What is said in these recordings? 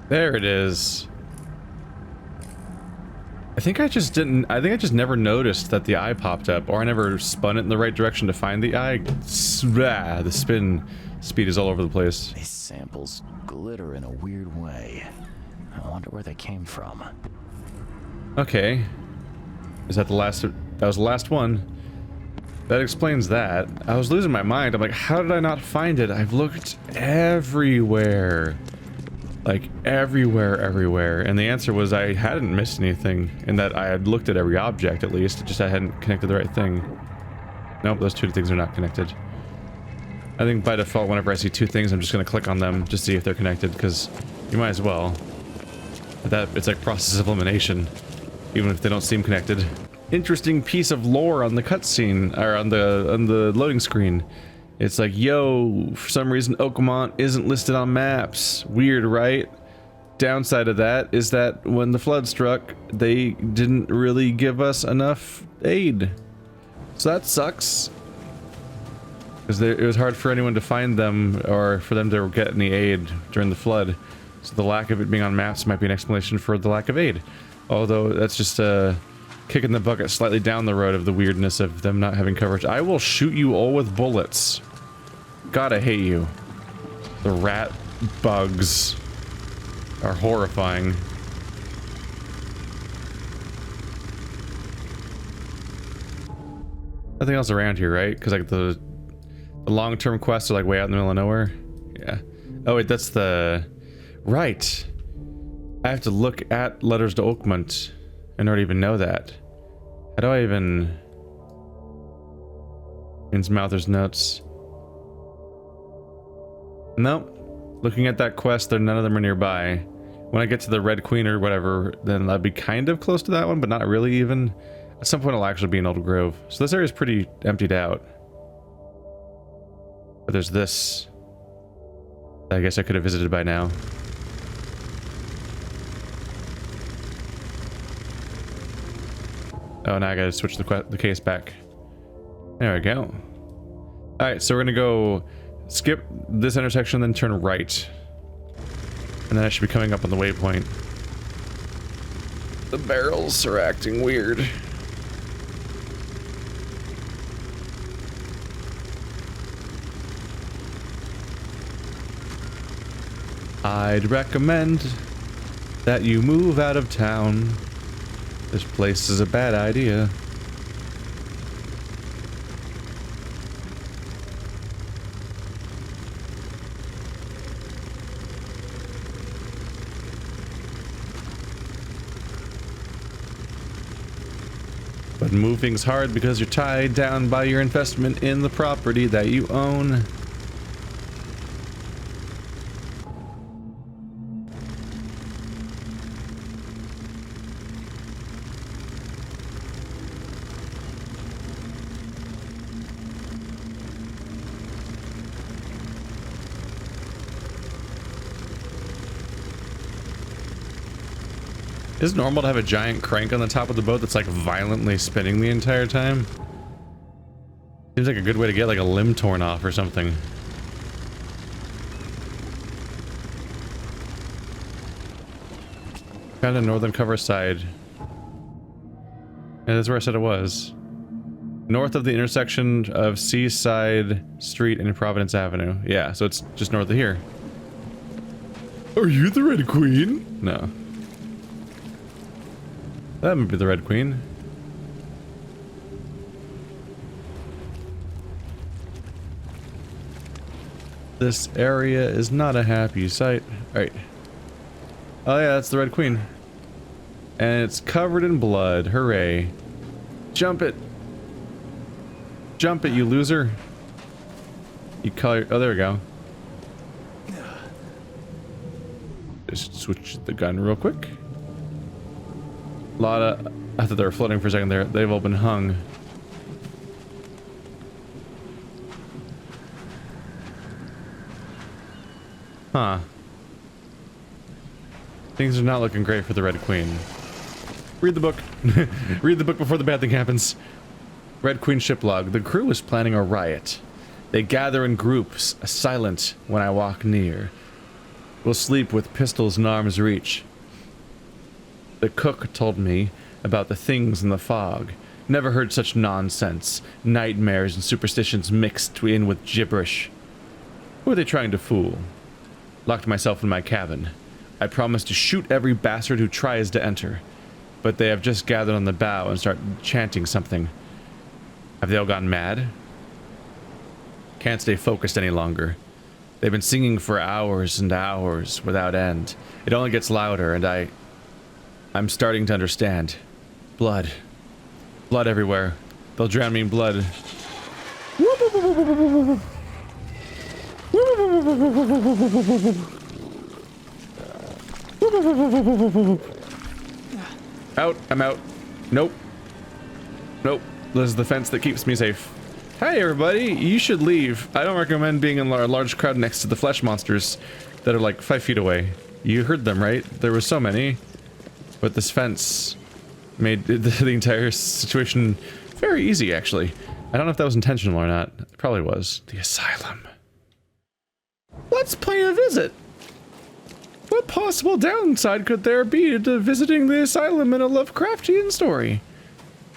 There it is. I think I just never noticed that the eye popped up, or I never spun it in the right direction to find the eye. The spin speed is all over the place. These samples glitter in a weird way. I wonder where they came from. Okay. Is that the last? That was the last one. That explains that. I was losing my mind. I'm like, how did I not find it? I've looked everywhere. Like, everywhere. And the answer was I hadn't missed anything. And that I had looked at every object, at least. Just I hadn't connected the right thing. Nope, those two things are not connected. I think by default, whenever I see two things, I'm just going to click on them just to see if they're connected, because you might as well. It's like process of elimination, even if they don't seem connected. Interesting piece of lore on the cutscene, or on the loading screen. It's like, yo, for some reason Oakmont isn't listed on maps. Weird, right? Downside of that is that when the flood struck, they didn't really give us enough aid. So that sucks. Because it was hard for anyone to find them, or for them to get any aid during the flood. So the lack of it being on maps might be an explanation for the lack of aid. Although that's just kicking the bucket slightly down the road of the weirdness of them not having coverage. I will shoot you all with bullets. God, I hate you. The rat bugs are horrifying. Nothing else around here, right? Because like the long-term quests are like way out in the middle of nowhere. Yeah. Oh wait, that's the... Right. I have to look at letters to Oakmont in order to even know that. How do I even... Innsmouther's notes. Nope. Looking at that quest, none of them are nearby. When I get to the Red Queen or whatever, then I'd be kind of close to that one, but not really even. At some point I'll actually be in Old Grove. So this area is pretty emptied out. But there's this. I guess I could have visited by now. Oh, now I gotta switch the case back. There we go. Alright, so we're gonna go skip this intersection, then turn right. And then I should be coming up on the waypoint. The barrels are acting weird. I'd recommend that you move out of town. This place is a bad idea. But moving's hard because you're tied down by your investment in the property that you own. Is it normal to have a giant crank on the top of the boat that's like violently spinning the entire time? Seems like a good way to get like a limb torn off or something. Found a northern cover side. Yeah, that's where I said it was. North of the intersection of Seaside Street and Providence Avenue. Yeah, so it's just north of here. Are you the Red Queen? No. That might be the Red Queen. This area is not a happy sight. Alright. Oh yeah, that's the Red Queen. And it's covered in blood. Hooray. Jump it. Jump it, you loser. You color. Oh, there we go. Just switch the gun real quick. A lot of... I thought they were floating for a second there. They've all been hung. Huh. Things are not looking great for the Red Queen. Read the book. Read the book before the bad thing happens. Red Queen ship log. The crew is planning a riot. They gather in groups, silent when I walk near. will sleep with pistols in arm's reach. The cook told me about the things in the fog. Never heard such nonsense. Nightmares and superstitions mixed in with gibberish. Who are they trying to fool? Locked myself in my cabin. I promised to shoot every bastard who tries to enter. But they have just gathered on the bow and start chanting something. Have they all gone mad? Can't stay focused any longer. They've been singing for hours and hours without end. It only gets louder, and I'm starting to understand. Blood. Blood everywhere. They'll drown me in blood. Out. I'm out. Nope. Nope. This is the fence that keeps me safe. Hi everybody, you should leave. I don't recommend being in a large crowd next to the flesh monsters that are like 5 feet away. You heard them, right? There were so many. But this fence made the entire situation very easy, actually. I don't know if that was intentional or not. It probably was. The asylum. Let's play a visit. What possible downside could there be to visiting the asylum in a Lovecraftian story?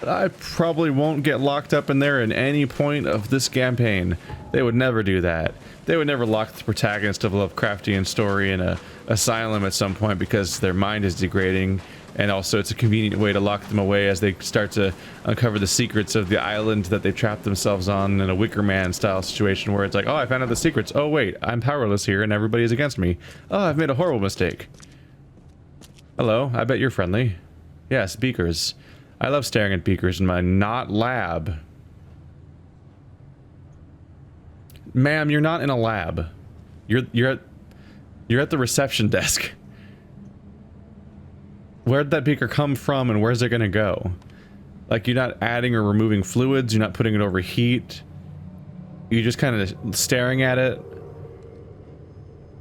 I probably won't get locked up in there at any point of this campaign. They would never do that. They would never lock the protagonist of a Lovecraftian story in a asylum at some point because their mind is degrading, and also it's a convenient way to lock them away as they start to uncover the secrets of the island that they've trapped themselves on in a Wicker Man style situation where it's like, oh, I found out the secrets. Oh wait, I'm powerless here and everybody is against me. Oh, I've made a horrible mistake. Hello, I bet you're friendly. Yes, beakers. I love staring at beakers in my not lab. Ma'am, you're not in a lab. You're at the reception desk. Where'd that beaker come from and where's it gonna go? Like, you're not adding or removing fluids, you're not putting it over heat. You're just kind of staring at it.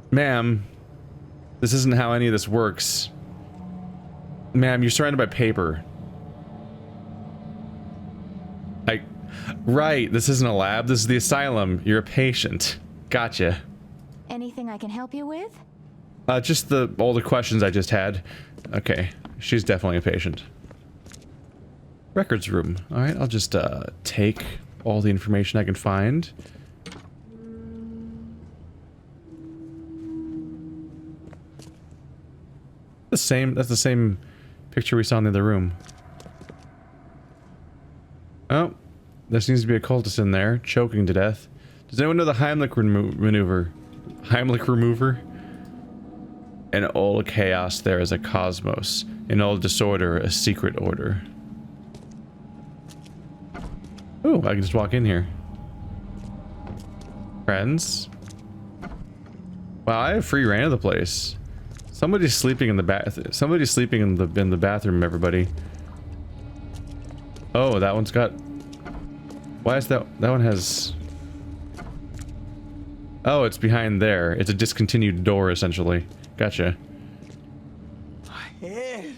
Ma'am, this isn't how any of this works. Ma'am, you're surrounded by paper. Right, this isn't a lab, this is the asylum. You're a patient. Gotcha. Anything I can help you with? Just all the questions I just had. Okay, she's definitely a patient. Records room. Alright, I'll just take all the information I can find. That's the same picture we saw in the other room. Oh, there seems to be a cultist in there, choking to death. Does anyone know the Heimlich maneuver? Heimlich remover? In all chaos there is a cosmos. In all disorder, a secret order. Ooh, I can just walk in here. Friends? Wow, I have free reign of the place. Somebody's sleeping in the somebody's sleeping in the bathroom, everybody. Oh, that one's got... Why is that one has... Oh, it's behind there. It's a discontinued door, essentially. Gotcha. My head.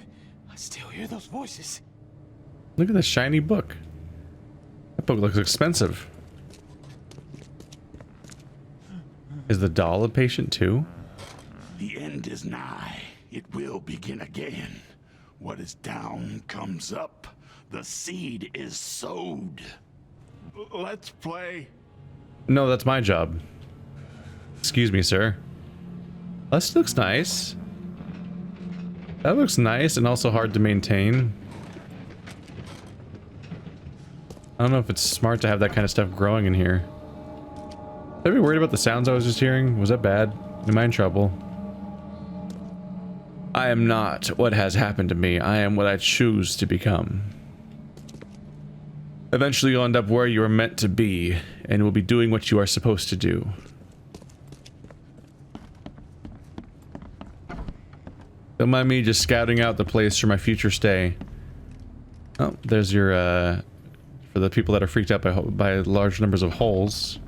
I still hear those voices. Look at this shiny book. That book looks expensive. Is the doll a patient too? The end is nigh. It will begin again. What is down comes up. The seed is sowed. Let's play. No, that's my job. Excuse me, sir. This looks nice. That looks nice and also hard to maintain. I don't know if it's smart to have that kind of stuff growing in here. Should I be worried about the sounds I was just hearing? Was that bad? Am I in trouble? I am not what has happened to me. I am what I choose to become. Eventually you'll end up where you are meant to be, and will be doing what you are supposed to do. Don't mind me just scouting out the place for my future stay. Oh, there's your, for the people that are freaked out by large numbers of holes.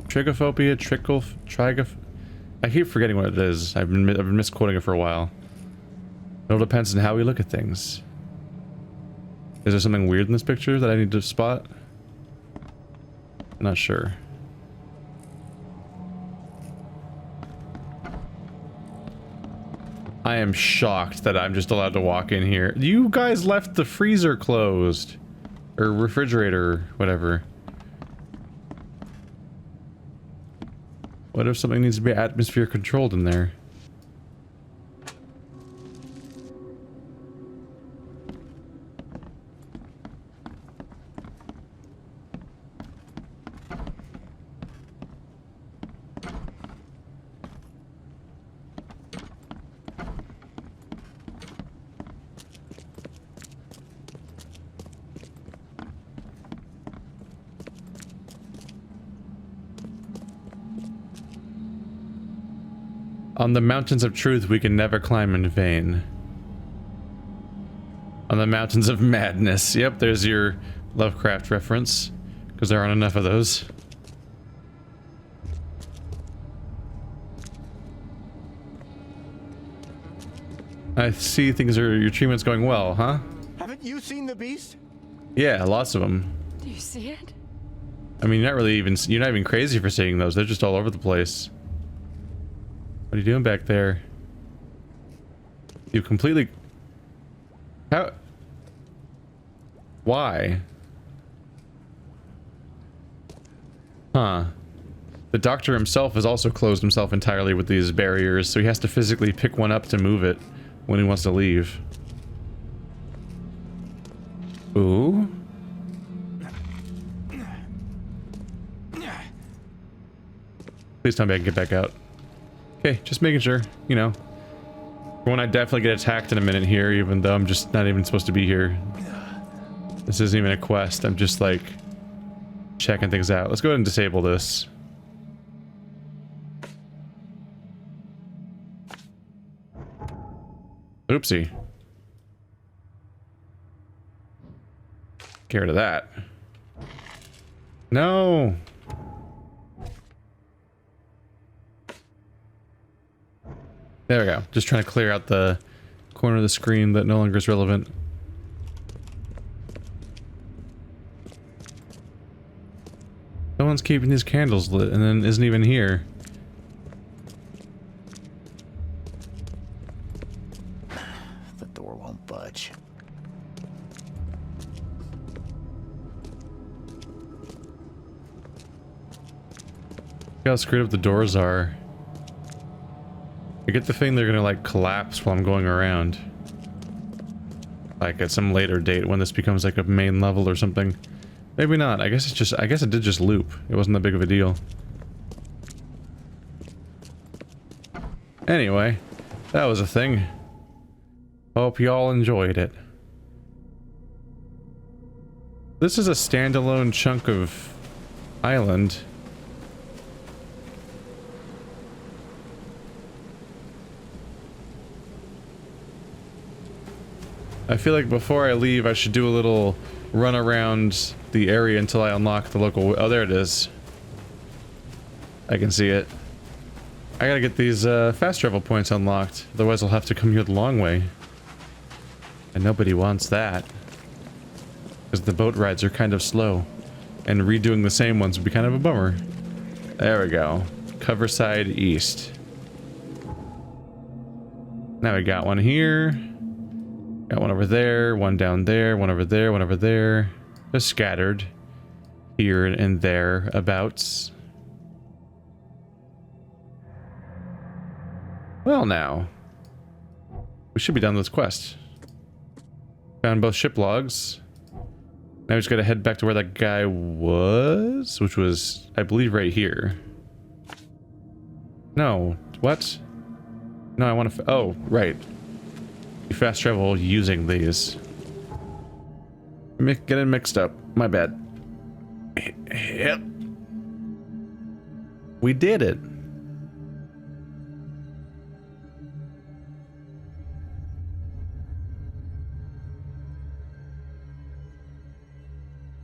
Trigophobia, I keep forgetting what it is. I've been misquoting it for a while. It all depends on how we look at things. Is there something weird in this picture that I need to spot? I'm not sure. I am shocked that I'm just allowed to walk in here. You guys left the freezer closed. Or refrigerator, whatever. What if something needs to be atmosphere controlled in there? On the mountains of truth we can never climb in vain. On the mountains of madness. Yep, there's your Lovecraft reference. Because there aren't enough of those. I see your treatment's going well, huh? Haven't you seen the beast? Yeah, lots of them. Do you see it? I mean, you're not even crazy for seeing those. They're just all over the place. What are you doing back there? You completely... How... Why? Huh. The doctor himself has also closed himself entirely with these barriers, so he has to physically pick one up to move it when he wants to leave. Ooh. Please tell me I can get back out. Okay, just making sure, you know. For when I definitely get attacked in a minute here, even though I'm just not even supposed to be here. This isn't even a quest, I'm just like checking things out. Let's go ahead and disable this. Oopsie. Get rid of that. No! There we go. Just trying to clear out the corner of the screen that no longer is relevant. Someone's keeping these candles lit and then isn't even here. The door won't budge. Look how screwed up the doors are. I get the feeling they're gonna like collapse while I'm going around. Like at some later date when this becomes like a main level or something. Maybe not. I guess it did just loop. It wasn't that big of a deal. Anyway, that was a thing. Hope y'all enjoyed it. This is a standalone chunk of island. I feel like before I leave, I should do a little run around the area until I unlock the local... Oh, there it is. I can see it. I gotta get these fast travel points unlocked, otherwise I'll have to come here the long way. And nobody wants that. Because the boat rides are kind of slow. And redoing the same ones would be kind of a bummer. There we go. Coverside East. Now we got one here. Got one over there, one down there, one over there, one over there. Just scattered here and there abouts. Well now. We should be done with this quest. Found both ship logs. Now we just gotta head back to where that guy was, which was, I believe, right here. No, what? No, I want to. Oh, right. You fast travel using these. Getting mixed up. My bad. Yep. We did it.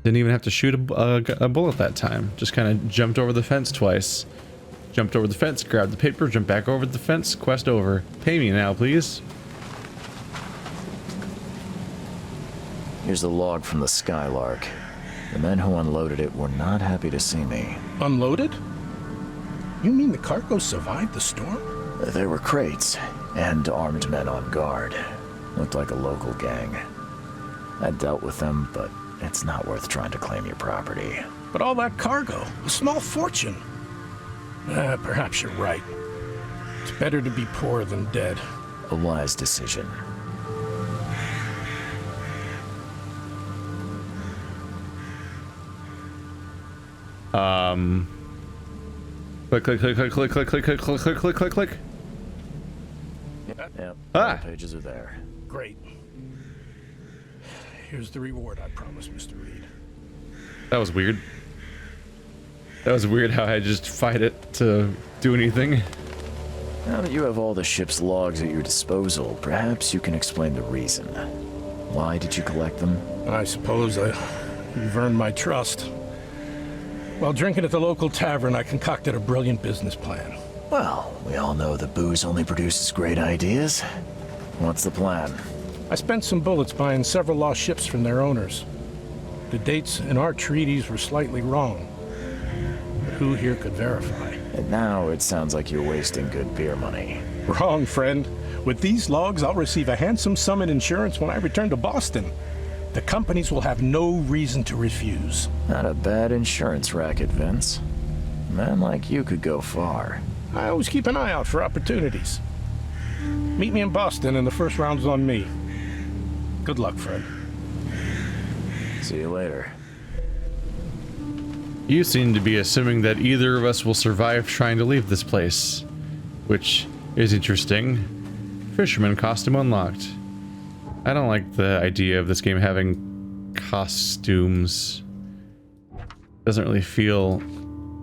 Didn't even have to shoot a bullet that time. Just kind of jumped over the fence twice. Jumped over the fence, grabbed the paper, jumped back over the fence, quest over. Pay me now, please. Here's the log from the Skylark. The men who unloaded it were not happy to see me. Unloaded? You mean the cargo survived the storm? There were crates. and armed men on guard. Looked like a local gang. I dealt with them, but it's not worth trying to claim your property. But all that cargo, a small fortune. Perhaps you're right. It's better to be poor than dead. A wise decision. Click, click, click, click, click, click, click, click, click, click, click, click, click. Yep, Ah. all the pages are there. Great. Here's the reward I promised, Mr. Reed. That was weird. That was weird how I just fight it to do anything. Now that you have all the ship's logs at your disposal, perhaps you can explain the reason. Why did you collect them? I suppose you've earned my trust. While drinking at the local tavern, I concocted a brilliant business plan. Well, we all know that booze only produces great ideas. What's the plan? I spent some bullets buying several lost ships from their owners. The dates in our treaties were slightly wrong, but who here could verify? And now it sounds like you're wasting good beer money. Wrong, friend. With these logs, I'll receive a handsome sum in insurance when I return to Boston. The companies will have no reason to refuse. Not a bad insurance racket, Vince. A man like you could go far. I always keep an eye out for opportunities. Meet me in Boston and the first round's on me. Good luck, Fred. See you later. You seem to be assuming that either of us will survive trying to leave this place, which is interesting. Fisherman costume unlocked. I don't like the idea of this game having costumes. Doesn't really feel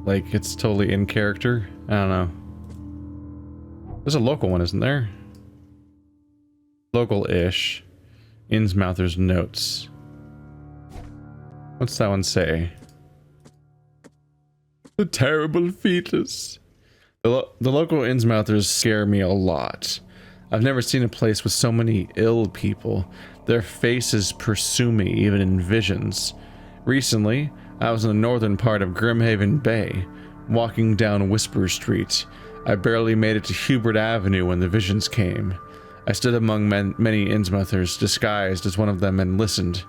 like it's totally in character. I don't know. There's a local one, isn't there? Local-ish. Innsmouther's notes. What's that one say? The terrible fetus. The local Innsmouthers scare me a lot. I've never seen a place with so many ill people. Their faces pursue me, even in visions. Recently, I was in the northern part of Grimhaven Bay, walking down Whisper Street. I barely made it to Hubert Avenue when the visions came. I stood among many Innsmouthers, disguised as one of them, and listened.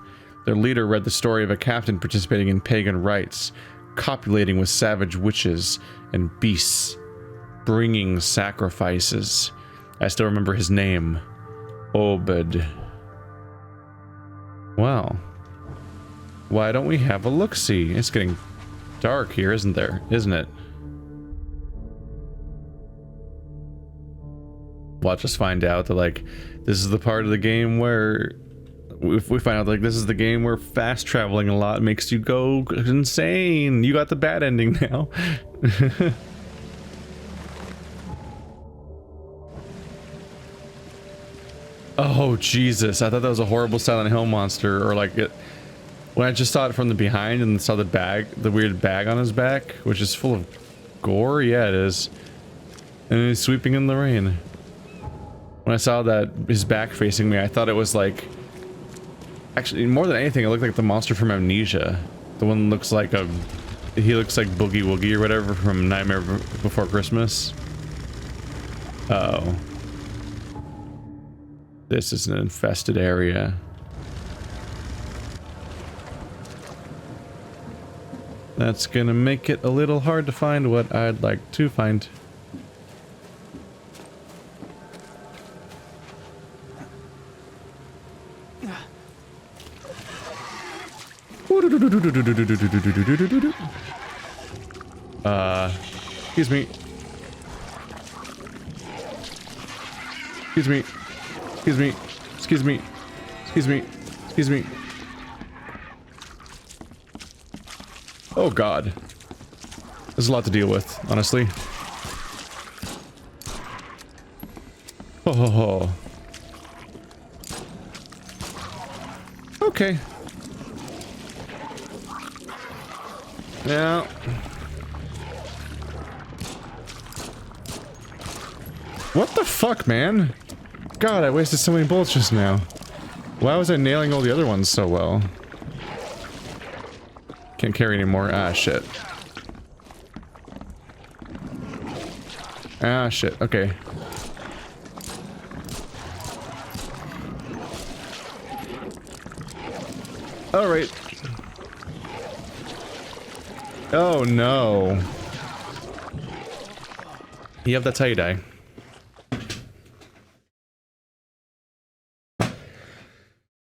Their leader read the story of a captain participating in pagan rites, copulating with savage witches and beasts, bringing sacrifices. I still remember his name. Obed. Well, why don't we have a look-see? It's getting dark here, isn't it? Watch us find out that, like, this is the part of the game where if we find out, like, this is the game where fast traveling a lot makes you go insane. You got the bad ending now. Oh, Jesus. I thought that was a horrible Silent Hill monster, or like it. When I just saw it from the behind and saw the bag, the weird bag on his back, which is full of gore. Yeah, it is. And he's sweeping in the rain. When I saw that his back facing me, I thought it was like, actually more than anything, it looked like the monster from Amnesia. The one looks like he looks like Boogie Woogie or whatever from Nightmare Before Christmas. Uh-oh. This is an infested area. That's gonna make it a little hard to find what I'd like to find. Excuse me. Excuse me. Excuse me. Excuse me. Excuse me. Excuse me. Oh God. There's a lot to deal with, honestly. Oh. Okay. Yeah. What the fuck, man? God, I wasted so many bullets just now. Why was I nailing all the other ones so well? Can't carry anymore. Ah, shit. Ah, shit. Okay. Alright. Oh no. Yep, that's how you die.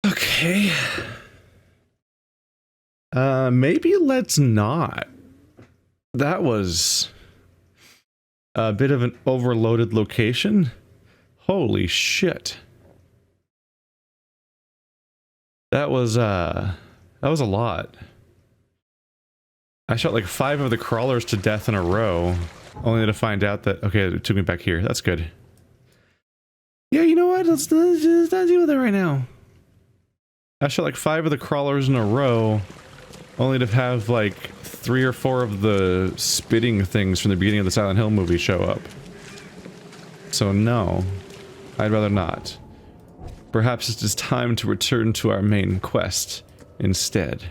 Okay. Maybe let's not. That was a bit of an overloaded location. Holy shit. That was a lot. I shot like 5 of the crawlers to death in a row, only to find out that, okay, it took me back here. That's good. Yeah, you know what? Let's just not deal with it right now. I shot like 5 of the crawlers in a row, only to have like 3 or 4 of the spitting things from the beginning of the Silent Hill movie show up. So no, I'd rather not. Perhaps it is time to return to our main quest instead.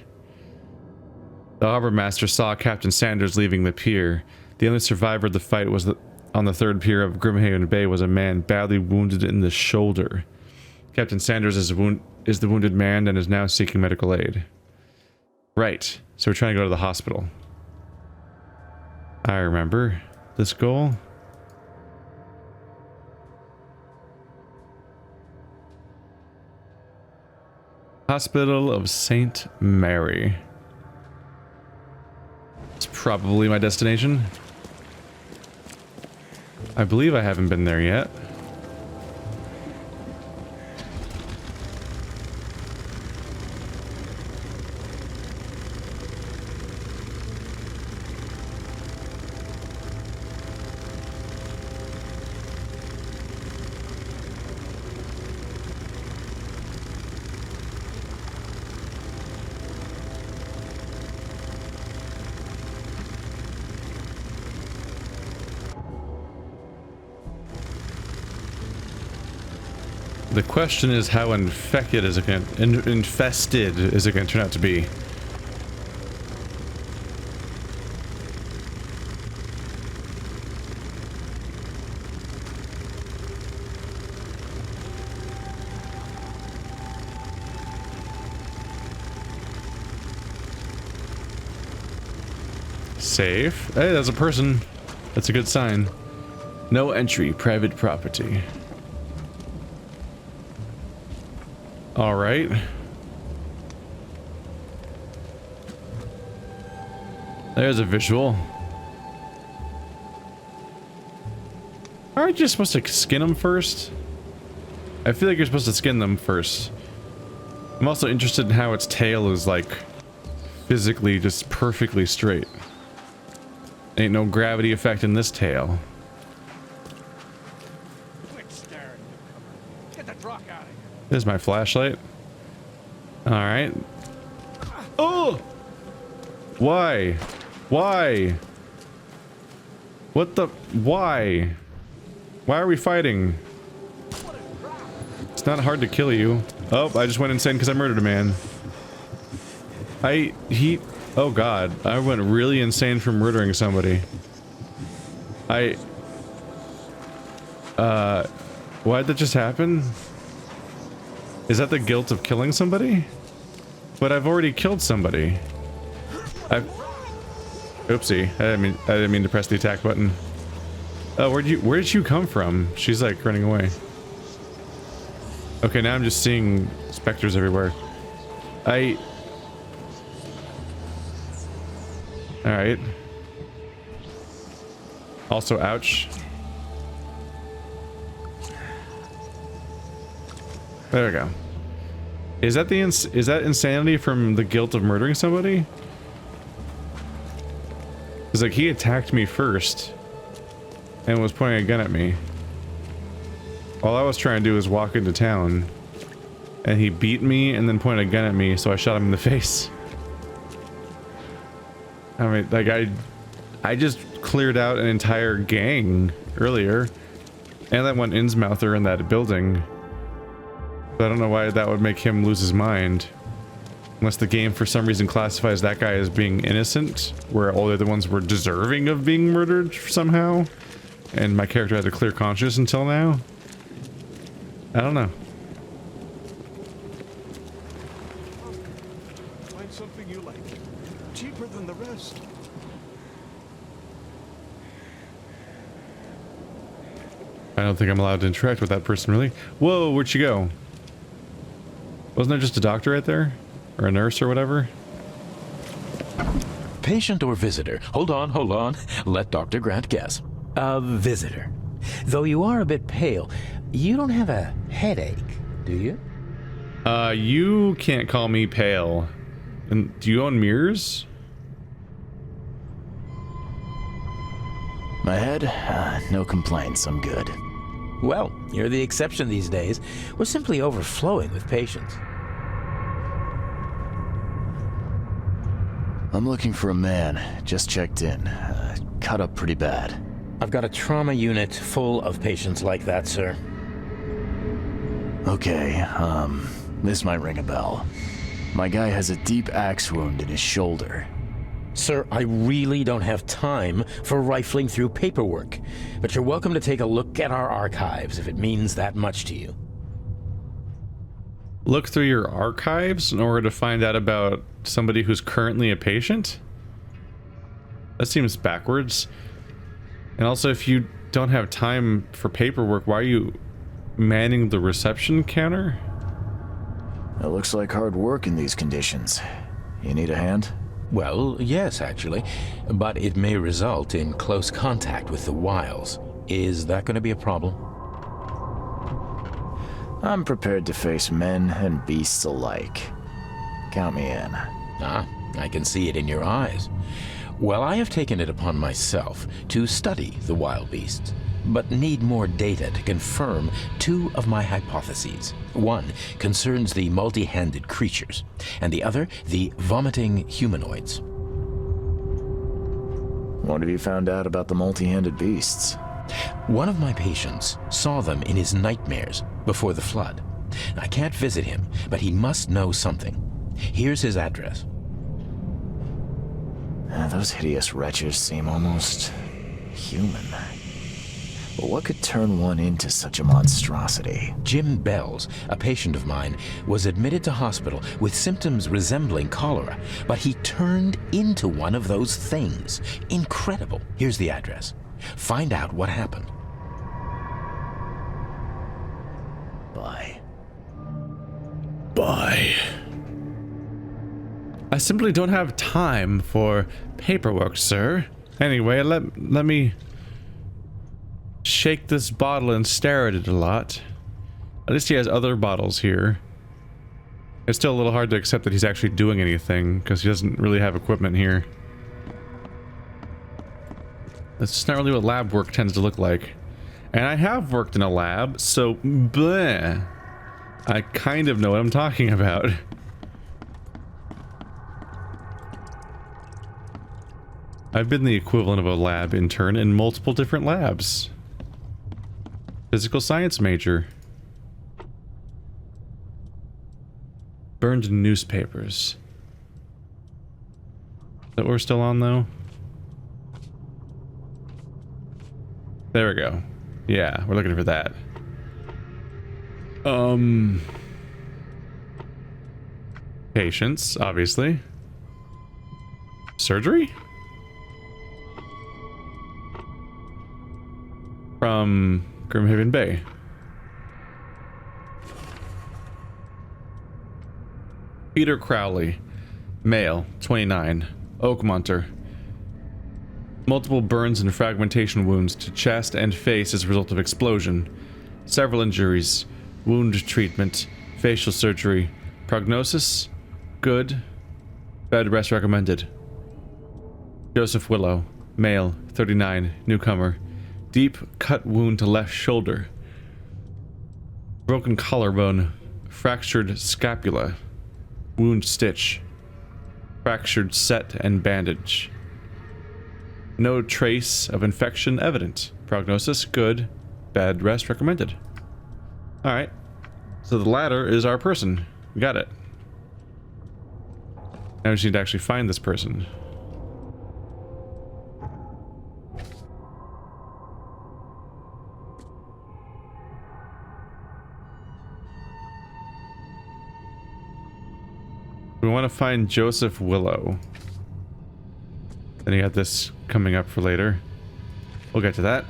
The harbor master saw Captain Sanders leaving the pier. The only survivor of the fight was on the 3rd pier of Grimhaven Bay was a man badly wounded in the shoulder. Captain Sanders is the wounded man and is now seeking medical aid. Right, so we're trying to go to the hospital. I remember this goal. Hospital of St. Mary. It's probably my destination. I believe I haven't been there yet. The question is, how infested is it going to turn out to be? Safe. Hey, that's a person. That's a good sign. No entry, private property. All right. There's a visual. Aren't you supposed to skin them first? I feel like you're supposed to skin them first. I'm also interested in how its tail is like physically just perfectly straight. Ain't no gravity effect in this tail. There's my flashlight. Alright. Oh! Why? Why? What the? Why? Why are we fighting? It's not hard to kill you. Oh, I just went insane because I murdered a man. Oh god. I went really insane from murdering somebody. Why'd that just happen? Is that the guilt of killing somebody? But I've already killed somebody. Oopsie. I didn't mean to press the attack button. Oh, where did you come from? She's like running away. Okay, now I'm just seeing specters everywhere. Alright. Also, ouch. There we go. Is that insanity from the guilt of murdering somebody? Because like he attacked me first and was pointing a gun at me. All I was trying to do was walk into town and he beat me and then pointed a gun at me, so I shot him in the face. I mean, like I just cleared out an entire gang earlier and that one Innsmouther in that building. I don't know why that would make him lose his mind. Unless the game for some reason classifies that guy as being innocent, where all the other ones were deserving of being murdered somehow. And my character had a clear conscience until now. I don't know. I don't think I'm allowed to interact with that person, really. Whoa, where'd she go? Wasn't there just a doctor right there? Or a nurse or whatever? Patient or visitor? Hold on. Let Dr. Grant guess. A visitor. Though you are a bit pale, you don't have a headache, do you? You can't call me pale. And do you own mirrors? My head? No complaints, I'm good. Well, you're the exception these days. We're simply overflowing with patients. I'm looking for a man. Just checked in. Cut up pretty bad. I've got a trauma unit full of patients like that, sir. Okay, this might ring a bell. My guy has a deep axe wound in his shoulder. Sir, I really don't have time for rifling through paperwork, but you're welcome to take a look at our archives if it means that much to you. Look through your archives in order to find out about somebody who's currently a patient? That seems backwards. And also, if you don't have time for paperwork, why are you manning the reception counter? It looks like hard work in these conditions. You need a hand? Well, yes, actually, but it may result in close contact with the wiles. Is that going to be a problem? I'm prepared to face men and beasts alike. Count me in. Ah, I can see it in your eyes. Well, I have taken it upon myself to study the wild beasts, but need more data to confirm two of my hypotheses. One concerns the multi-handed creatures, and the other, the vomiting humanoids. What have you found out about the multi-handed beasts? One of my patients saw them in his nightmares before the flood. I can't visit him, but he must know something. Here's his address. Those hideous wretches seem almost human. But what could turn one into such a monstrosity? Jim Bells, a patient of mine, was admitted to hospital with symptoms resembling cholera, but he turned into one of those things. Incredible. Here's the address. Find out what happened. Bye. Bye. I simply don't have time for paperwork, sir. Anyway, let me shake this bottle and stare at it a lot. At least he has other bottles here. It's still a little hard to accept that he's actually doing anything, because he doesn't really have equipment here. That's just not really what lab work tends to look like. And I have worked in a lab, so bleh. I kind of know what I'm talking about. I've been the equivalent of a lab intern in multiple different labs. Physical science major. Burned in newspapers. Is that what we're still on, though? There we go. Yeah, we're looking for that. Patients, obviously. Surgery? From Grimhaven Bay. Peter Crowley, male, 29, Oakmonter. Multiple burns and fragmentation wounds to chest and face as a result of explosion. Several injuries, wound treatment, facial surgery. Prognosis, good. Bed rest recommended. Joseph Willow, male, 39, newcomer. Deep cut wound to left shoulder. Broken collarbone. Fractured scapula. Wound stitch. Fractured set and bandage. No trace of infection evident. Prognosis good. Bed rest recommended. Alright. So the ladder is our person. We got it. Now we just need to actually find this person. We want to find Joseph Willow. Then you got this coming up for later. We'll get to that.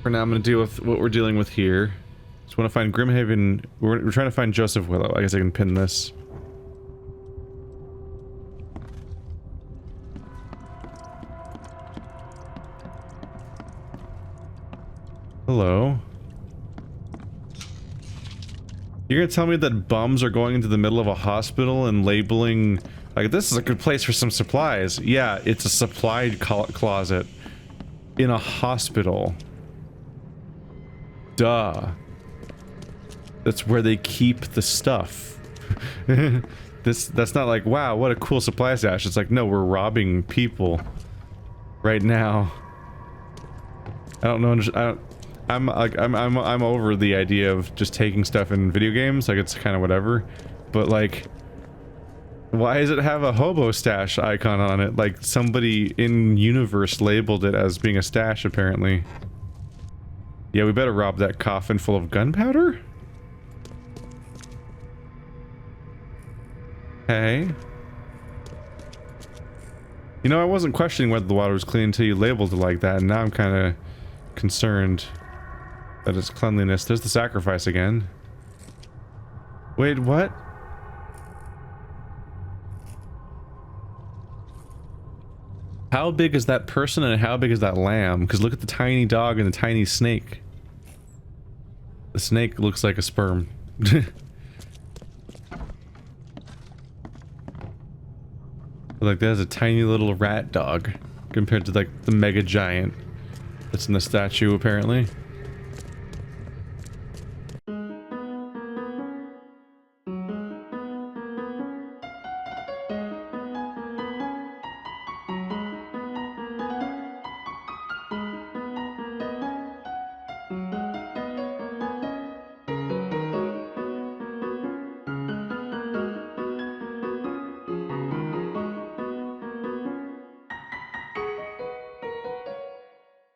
For now, I'm gonna deal with what we're dealing with here. Just want to find Grimhaven. We're trying to find Joseph Willow. I guess I can pin this. Hello. You're gonna tell me that bums are going into the middle of a hospital and labeling, like, this is a good place for some supplies. Yeah, it's a supplied closet in a hospital. Duh. That's where they keep the stuff. That's not like, wow, what a cool supply stash. It's like, no, we're robbing people right now. I don't know. I'm over the idea of just taking stuff in video games. Like, it's kind of whatever. But like, why does it have a hobo stash icon on it? Like, somebody in universe labeled it as being a stash, apparently. Yeah, we better rob that coffin full of gunpowder? Hey. You know, I wasn't questioning whether the water was clean until you labeled it like that, and now I'm kind of concerned that it's cleanliness. There's the sacrifice again. Wait, what? How big is that person and how big is that lamb? Because look at the tiny dog and the tiny snake. The snake looks like a sperm. Like, there's a tiny little rat dog compared to like the mega giant that's in the statue, apparently.